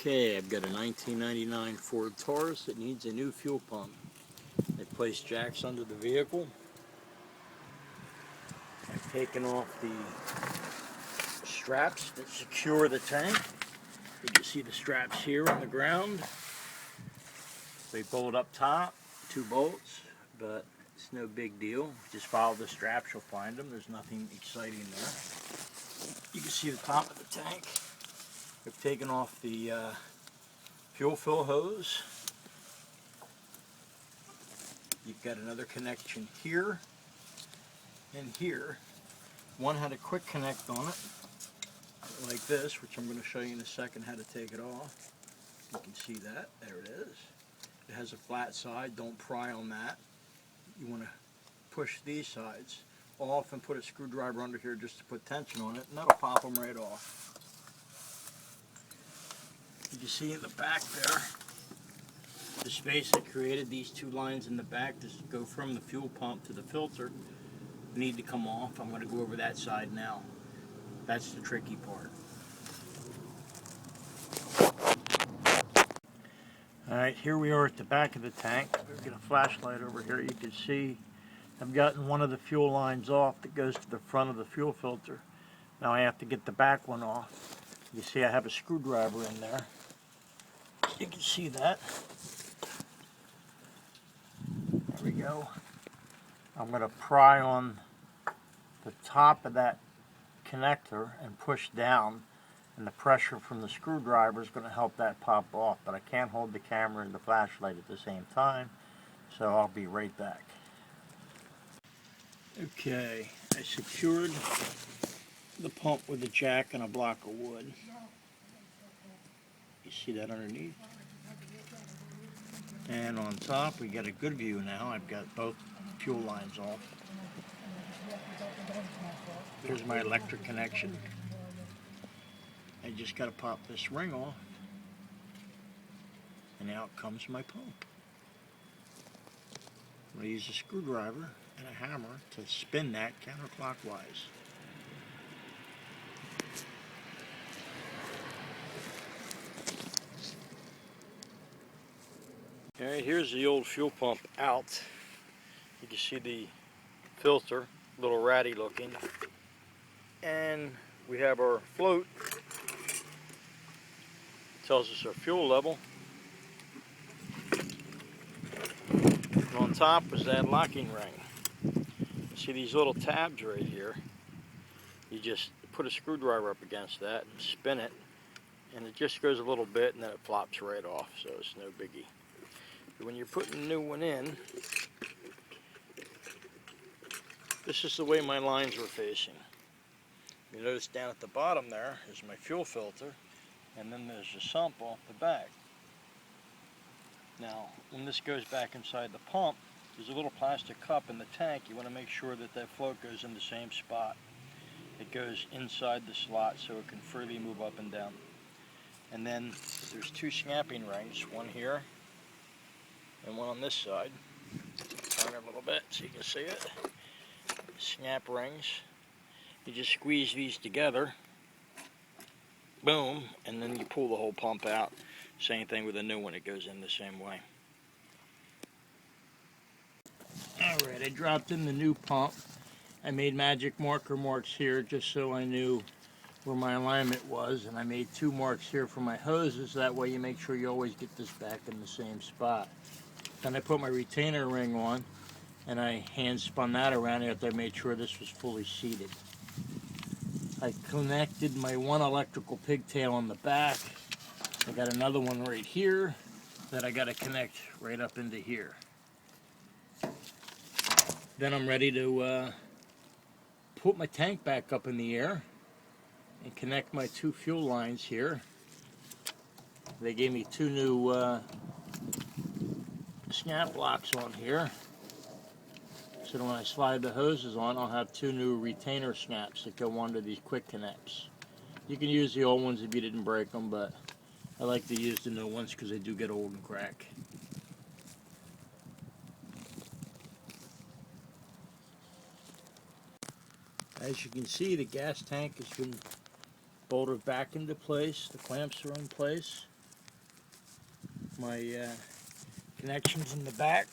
Okay, I've got a 1999 Ford Taurus that needs a new fuel pump. I placed jacks under the vehicle. I've taken off the straps that secure the tank. You can see the straps here on the ground. They bolt up top, 2 bolts, but it's no big deal. Just follow the straps, you'll find them. There's nothing exciting there. You can see the top of the tank. I've taken off the fuel fill hose. You've got another connection here and here. One had a quick connect on it, like this, which I'm going to show you in a second how to take it off. You can see that. There it is. It has a flat side. Don't pry on that. You want to push these sides off and put a screwdriver under here just to put tension on it, and that'll pop them right off. You can see in the back there, the space I created, these 2 lines in the back to go from the fuel pump to the filter need to come off. I'm going to go over that side now. That's the tricky part. Alright, here we are at the back of the tank. We've got a flashlight over here. You can see I've gotten one of the fuel lines off that goes to the front of the fuel filter. Now I have to get the back one off. You see I have a screwdriver in there. You can see that. There we go. I'm going to pry on the top of that connector and push down, and the pressure from the screwdriver is going to help that pop off, but I can't hold the camera and the flashlight at the same time, so I'll be right back. Okay, I secured the pump with a jack and a block of wood. You see that underneath? And on top we got a good view now. I've got both fuel lines off. Here's my electric connection. I just got to pop this ring off, and out comes my pump. I'm going to use a screwdriver and a hammer to spin that counterclockwise. Alright, here's the old fuel pump out. You can see the filter, a little ratty looking. And we have our float. It tells us our fuel level. And on top was that locking ring. You see these little tabs right here. You just put a screwdriver up against that and spin it, and it just goes a little bit and then it flops right off, so it's no biggie. When you're putting a new one in, this is the way my lines were facing. You notice down at the bottom there is my fuel filter, and then there's a sump off the back. Now, when this goes back inside the pump, there's a little plastic cup in the tank. You want to make sure that that float goes in the same spot. It goes inside the slot so it can freely move up and down. And then there's 2 snapping rings, one here and one on this side. Turn it a little bit so you can see it. Snap rings. You just squeeze these together, boom, and then you pull the whole pump out. Same thing with a new one, it goes in the same way. Alright, I dropped in the new pump. I made magic marker marks here just so I knew where my alignment was, and I made 2 marks here for my hoses. That way you make sure you always get this back in the same spot. Then I put my retainer ring on, and I hand spun that around after I made sure this was fully seated. I connected my one electrical pigtail on the back. I got another one right here that I got to connect right up into here. Then I'm ready to put my tank back up in the air and connect my 2 fuel lines here. They gave me 2 new snap locks on here, so that when I slide the hoses on, I'll have 2 new retainer snaps that go onto these quick connects. You can use the old ones if you didn't break them, but I like to use the new ones because they do get old and crack. As you can see, the gas tank has been bolted back into place. The clamps are in place. my connections in the back.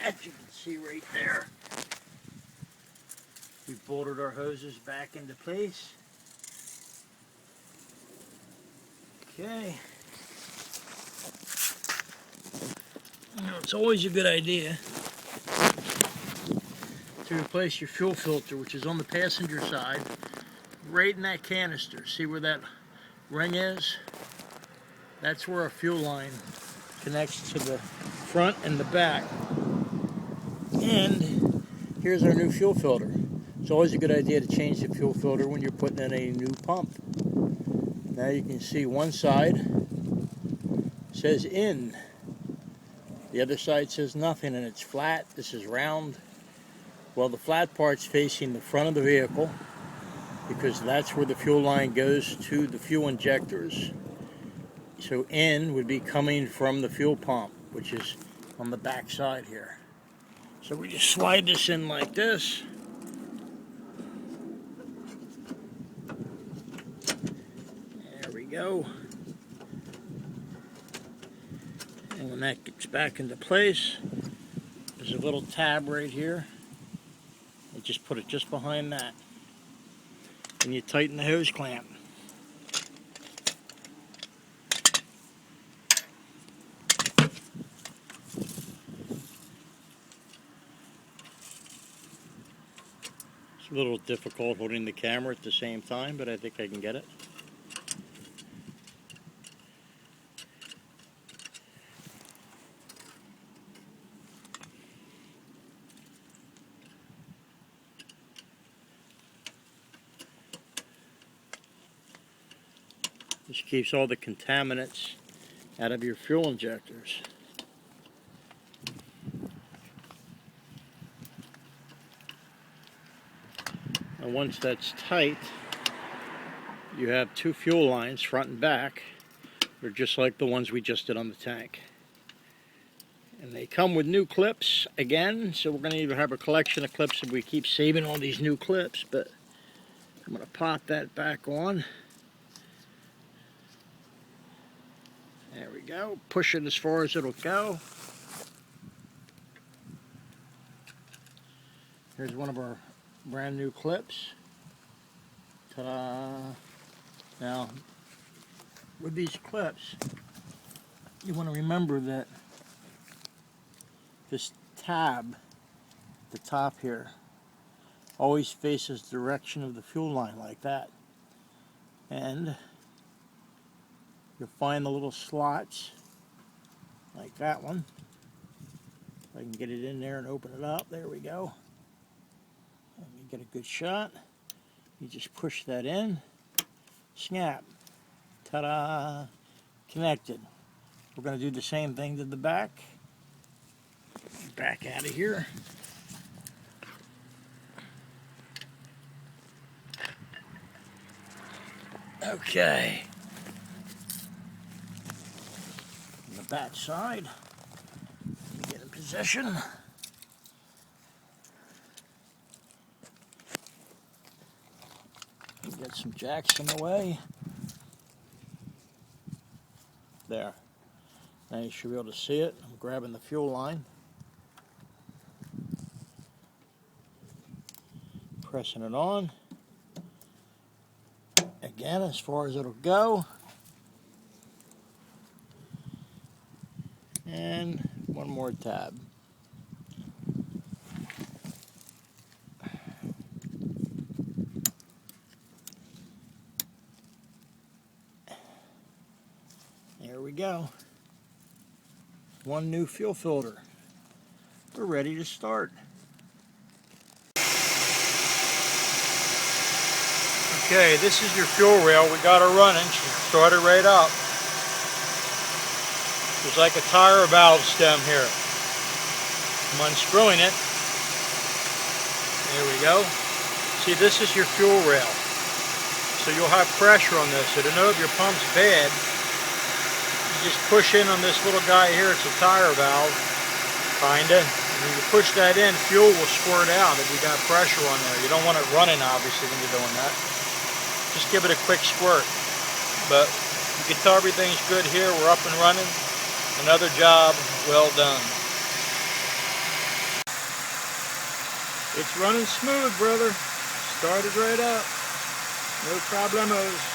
As you can see right there, we bolted our hoses back into place. Okay. Now, it's always a good idea to replace your fuel filter, which is on the passenger side, right in that canister. See where that ring is? That's where our fuel line connects to the front and the back. And here's our new fuel filter. It's always a good idea to change the fuel filter when you're putting in a new pump. Now you can see one side says in, the other side says nothing, and it's flat. This is round. Well, the flat part's facing the front of the vehicle because that's where the fuel line goes to the fuel injectors. So in would be coming from the fuel pump, which is on the back side here. So we just slide this in like this. There we go. And when that gets back into place, there's a little tab right here. You just put it just behind that. And you tighten the hose clamp. It's a little difficult holding the camera at the same time, but I think I can get it. This keeps all the contaminants out of your fuel injectors. And once that's tight, you have two fuel lines, front and back. They're just like the ones we just did on the tank. And they come with new clips again, so we're going to either have a collection of clips if we keep saving all these new clips, but I'm going to pop that back on. There we go. Push it as far as it'll go. Here's one of our brand new clips. Ta-da! Now, with these clips, you want to remember that this tab at the top here always faces the direction of the fuel line like that. And you'll find the little slots like that one. If I can get it in there and open it up. There we go. Let me get a good shot. You just push that in. Snap. Ta-da! Connected. We're going to do the same thing to the back. Back out of here. Okay. On the back side, get in position. Get some jacks in the way. There. Now you should be able to see it. I'm grabbing the fuel line. Pressing it on. Again, as far as it'll go. And one more tab. There we go. One new fuel filter. We're ready to start. Okay, this is your fuel rail. We got her running. She started right up. There's like a tire valve stem here. I'm unscrewing it. There we go. See, this is your fuel rail. So you'll have pressure on this. So to know if your pump's bad, you just push in on this little guy here. It's a tire valve, kinda. And when you push that in, fuel will squirt out if you got pressure on there. You don't want it running, obviously, when you're doing that. just give it a quick squirt. But you can tell everything's good here. We're up and running. Another job well done. It's running smooth, brother. Started right up. No problemos.